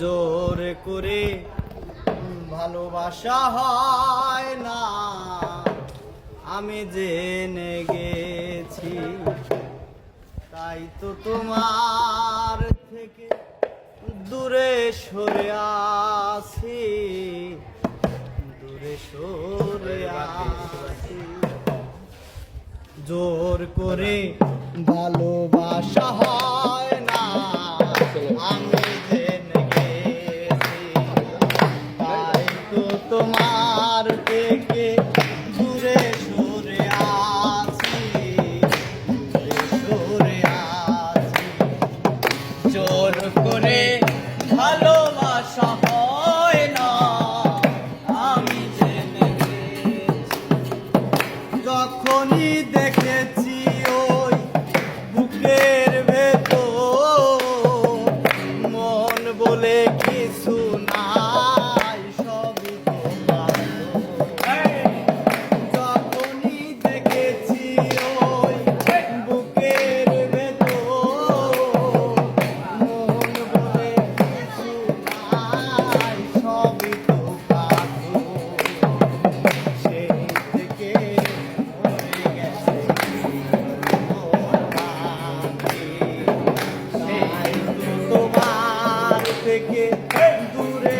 জোর করে ভালোবাসা হয় না, আমি জেনে গেছি। তাই তো তোমার থেকে দূরে সরে আছি, দূরে সরে আছি। জোর করে ভালোবাসা হয় না, আমি জেনে গেছি। তাই তো তোমার থেকে দূরে সরে আছি, দূরে সরে আছি। জোর করে ভালোবাসা হয় না, আমি জেনে গেছি। যখনই দেখেছি ওই বুকের ভেতর, মন বলে কিছু নাই, সবই তোমার। যখনই দেখেছি ওই বুকের ভেতর, মন বলে কিছু নাই, সবই তোমার। সেই থেকে মরে গেছে তোমার থেকে দূরে